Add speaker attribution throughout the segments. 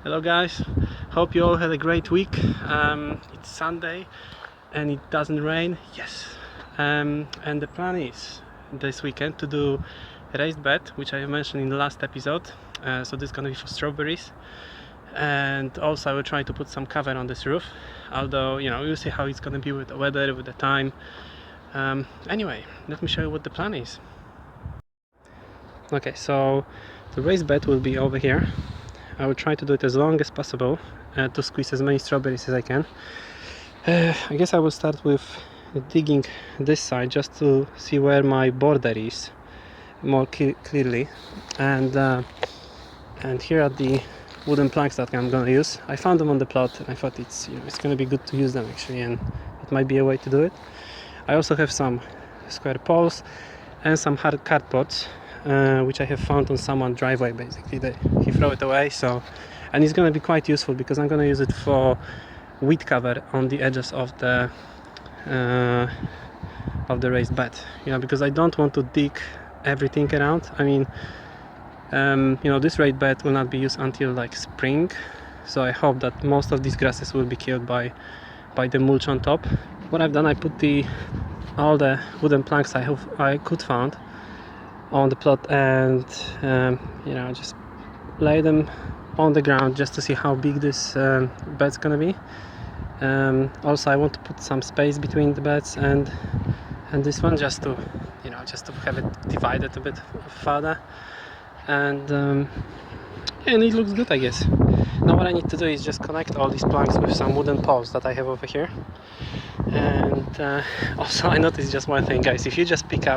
Speaker 1: Hello guys, hope you all had a great week. It's Sunday and it doesn't rain, yes. And the plan is this weekend to do a raised bed, which I mentioned in the last episode. So this is gonna be for strawberries, and also I will try to put some cover on this roof, although we'll see how it's gonna be with the weather, with the time. Anyway, let me show you what the plan is. Okay, so the raised bed will be over here. I will try to do it as long as possible to squeeze as many strawberries as I can. I guess I will start with digging this side just to see where my border is more clearly, and here are the wooden planks that I'm gonna use. I found them on the plot and I thought it's gonna be good to use them actually, and it might be a way to do it. I also have some square poles and some hard cardboards, which I have found on someone's driveway. Basically he threw it away, and it's going to be quite useful because I'm going to use it for weed cover on the edges of the raised bed, because I don't want to dig everything around. I mean, this raised bed will not be used until like spring, so I hope that most of these grasses will be killed by the mulch on top. What I've done, I put all the wooden planks I could find on the plot, and just lay them on the ground just to see how big this bed's gonna be. Also I want to put some space between the beds and this one, just to have it divided a bit further, and it looks good, I guess. Now what I need to do is just connect all these planks with some wooden poles that I have over here. And also I noticed just one thing, guys: if you just take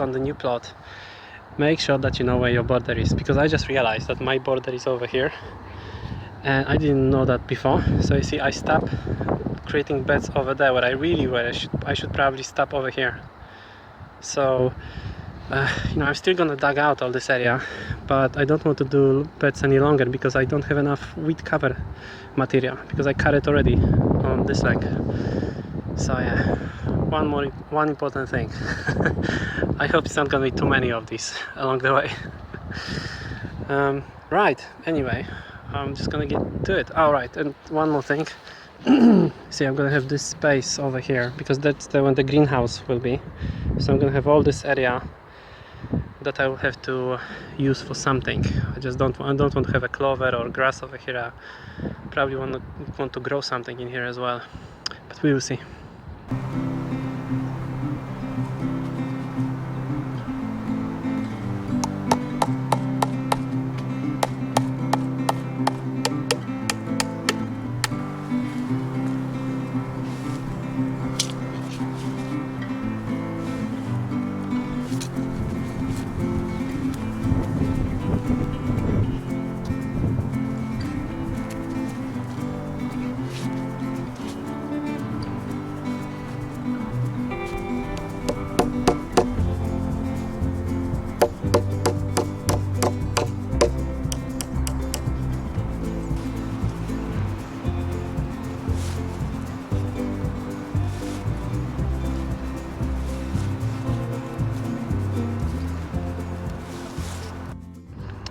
Speaker 1: on the new plot, make sure that you know where your border is, because I just realized that my border is over here and I didn't know that before. So you see, I stopped creating beds over there where I should probably stop over here. So I'm still gonna dig out all this area, but I don't want to do beds any longer because I don't have enough weed cover material, because I cut it already on this leg. So yeah, one important thing. I hope it's not gonna be too many of these along the way. Right, anyway, I'm just gonna get to it. Alright, and one more thing. See, I'm gonna have this space over here because that's when the greenhouse will be. So I'm gonna have all this area that I will have to use for something. I don't want to have a clover or grass over here. I probably want to grow something in here as well, but we will see.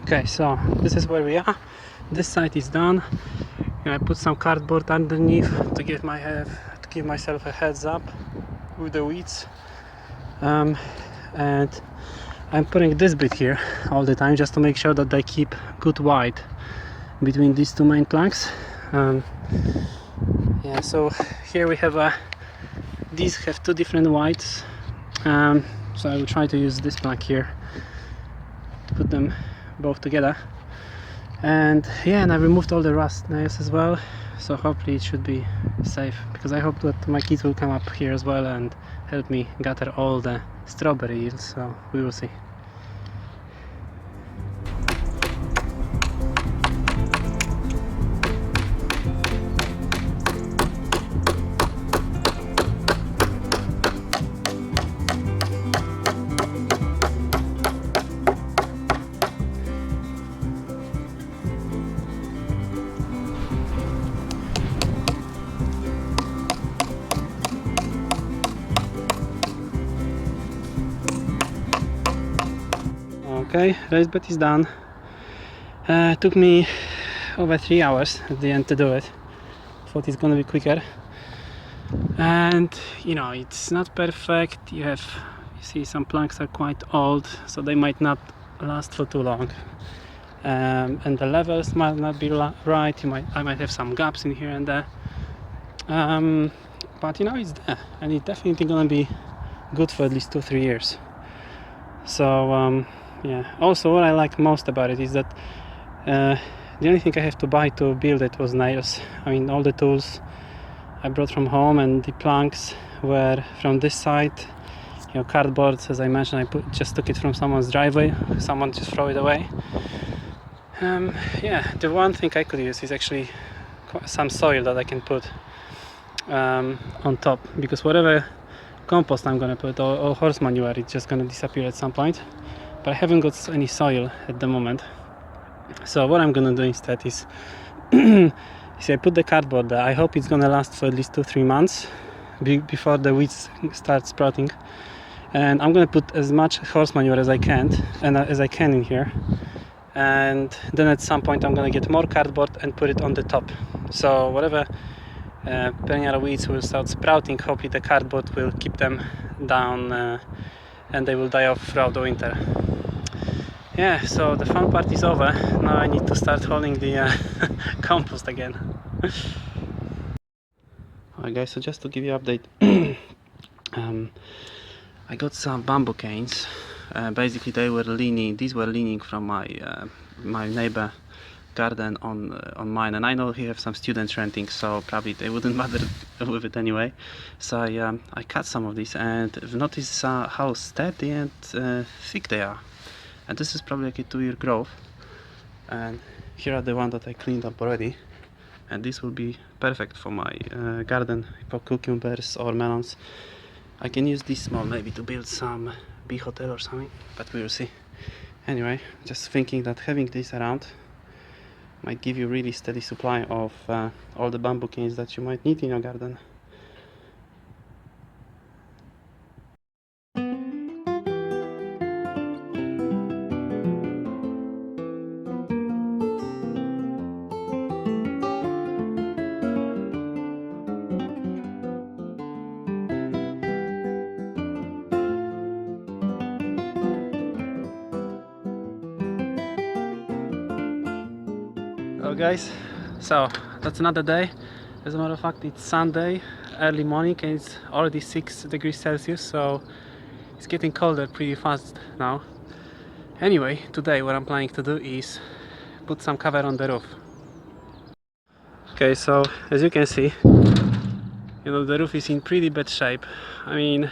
Speaker 1: Okay, so this is where we are. This side is done. I put some cardboard underneath to give myself a heads up with the weeds, and I'm putting this bit here all the time just to make sure that they keep good width between these two main planks. Yeah, so here we have these have two different widths, so I will try to use this plank here to put them both together. And yeah, and I removed all the rust nails as well, so hopefully it should be safe, because I hope that my kids will come up here as well and help me gather all the strawberry yields, so we will see. Okay, raised bed is done. Took me over 3 hours at the end to do it. Thought it's gonna be quicker. And you know, it's not perfect. You see some planks are quite old, so they might not last for too long. And the levels might not be right. I might have some gaps in here and there. But you know, it's there, and it's definitely gonna be good for at least 2-3 years. So yeah. Also, what I like most about it is that the only thing I have to buy to build it was nails. I mean, all the tools I brought from home, and the planks were from this side. You know, cardboard, as I mentioned, just took it from someone's driveway. Someone just threw it away. Yeah, the one thing I could use is actually some soil that I can put on top, because whatever compost I'm gonna put or horse manure, it's just gonna disappear at some point. But I haven't got any soil at the moment. So what I'm gonna do instead is see, I put the cardboard there. I hope it's gonna last for at least 2-3 months before the weeds start sprouting. And I'm gonna put as much horse manure as I can in here. And then at some point I'm gonna get more cardboard and put it on the top. So whatever perennial weeds will start sprouting, hopefully the cardboard will keep them down and they will die off throughout the winter. Yeah, so the fun part is over. Now I need to start hauling the compost again. Alright guys, so just to give you an update, I got some bamboo canes. Basically these were leaning from my neighbor garden on mine, and I know he have some students renting, so probably they wouldn't bother with it anyway. So I cut some of these, and I've noticed how sturdy and thick they are. And this is probably like a 2-year growth. And here are the ones that I cleaned up already, and this will be perfect for my garden, for cucumbers or melons. I can use this small maybe to build some bee hotel or something, but we will see. Anyway, just thinking that having this around might give you really steady supply of all the bamboo canes that you might need in your garden. Hello guys, so that's another day. As a matter of fact, it's Sunday, early morning, and it's already 6 degrees Celsius, so it's getting colder pretty fast now. Anyway, today what I'm planning to do is put some cover on the roof. Okay, so as you can see, you know, the roof is in pretty bad shape. I mean,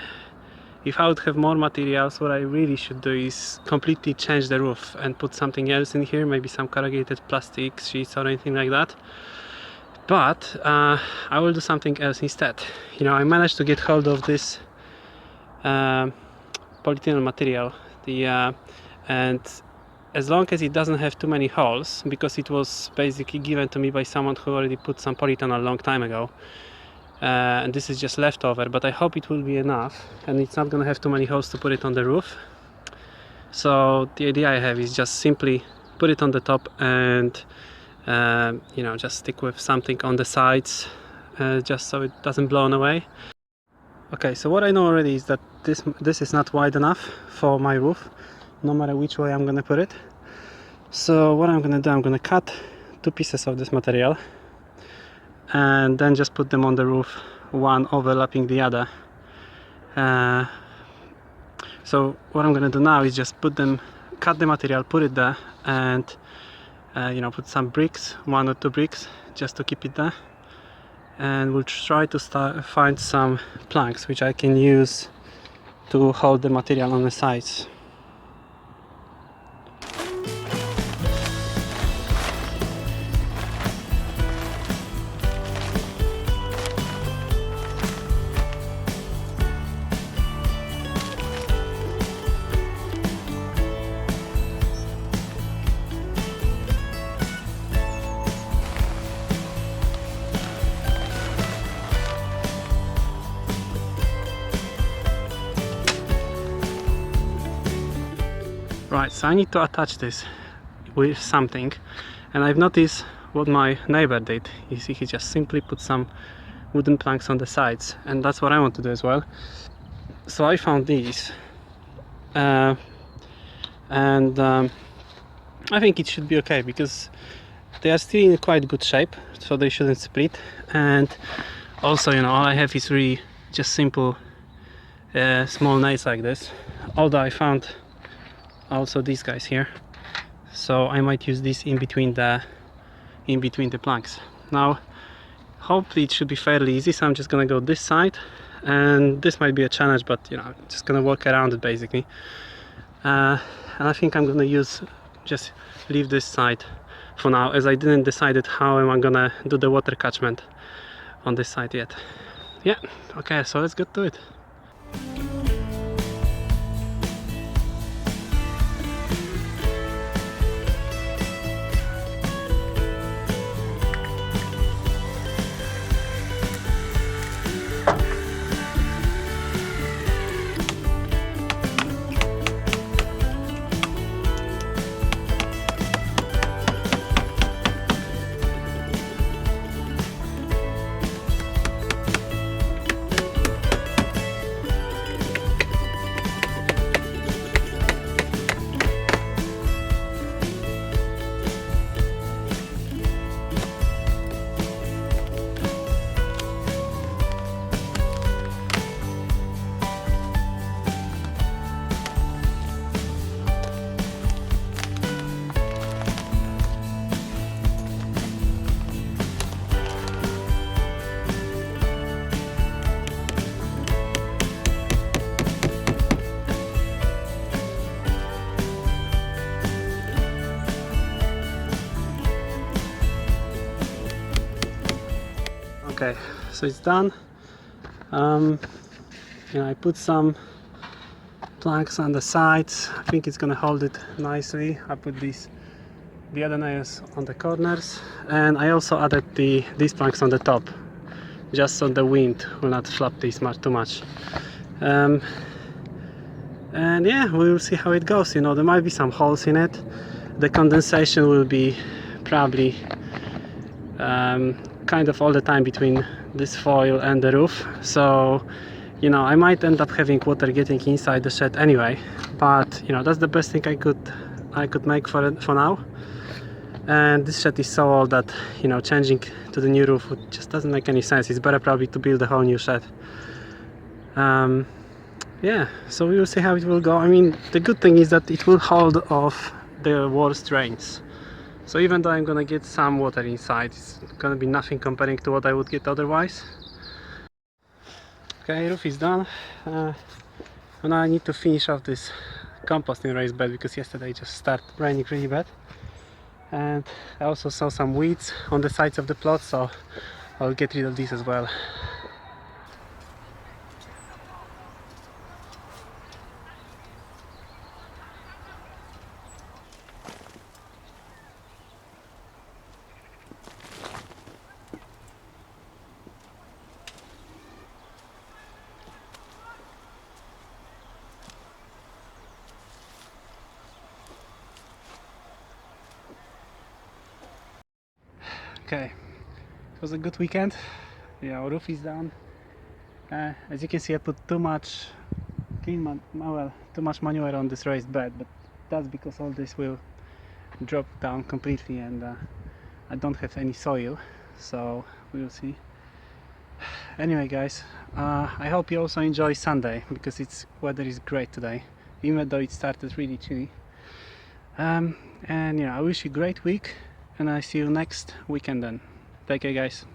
Speaker 1: if I would have more materials, what I really should do is completely change the roof and put something else in here, maybe some corrugated plastic sheets or anything like that. But I will do something else instead. You know, I managed to get hold of this polythene material, and as long as it doesn't have too many holes, because it was basically given to me by someone who already put some polythene a long time ago. And this is just leftover, but I hope it will be enough, and it's not gonna have too many holes to put it on the roof. So the idea I have is just simply put it on the top and you know, just stick with something on the sides just so it doesn't blow away. Okay, so what I know already is that this is not wide enough for my roof, no matter which way I'm gonna put it. So what I'm gonna do, I'm gonna cut 2 pieces of this material and then just put them on the roof, one overlapping the other. So what I'm gonna do now is just cut the material, put it there, and you know, put some bricks, 1 or 2 bricks, just to keep it there. And we'll try to find some planks which I can use to hold the material on the sides. Right, so I need to attach this with something, and I've noticed what my neighbor did. You see, he just simply put some wooden planks on the sides, and that's what I want to do as well. So I found these, and I think it should be okay because they are still in quite good shape, so they shouldn't split. And also, you know, all I have is really just simple small nails like this, although I found also these guys here, so I might use this in between the planks. Now hopefully it should be fairly easy, so I'm just gonna go this side, and this might be a challenge, but you know, I'm just gonna work around it basically. And I think I'm gonna just leave this side for now, as I didn't decide how am I gonna do the water catchment on this side yet. Yeah, okay, so let's get to it. Okay, so it's done. You know, I put some planks on the sides. I think it's gonna hold it nicely. I put the other nails on the corners, and I also added these planks on the top, just so the wind will not flap these too much. And yeah, we will see how it goes. You know, there might be some holes in it. The condensation will be probably kind of all the time between this foil and the roof, so you know, I might end up having water getting inside the shed anyway, but you know, that's the best thing I could make for now. And this shed is so old that, you know, changing to the new roof just doesn't make any sense. It's better probably to build a whole new shed. Yeah, so we will see how it will go. I mean, the good thing is that it will hold off the worst rains. So even though I'm gonna get some water inside, it's gonna be nothing comparing to what I would get otherwise. Okay, roof is done. And now I need to finish off this composting raised bed, because yesterday it just started raining really bad. And I also saw some weeds on the sides of the plot, so I'll get rid of these as well. Okay, it was a good weekend. Yeah, our roof is done. As you can see, I put too much manure on this raised bed, but that's because all this will drop down completely, and I don't have any soil, so we'll see. Anyway guys, I hope you also enjoy Sunday, because weather is great today, even though it started really chilly. And you know, I wish you a great week, and I see you next weekend then. Take care guys.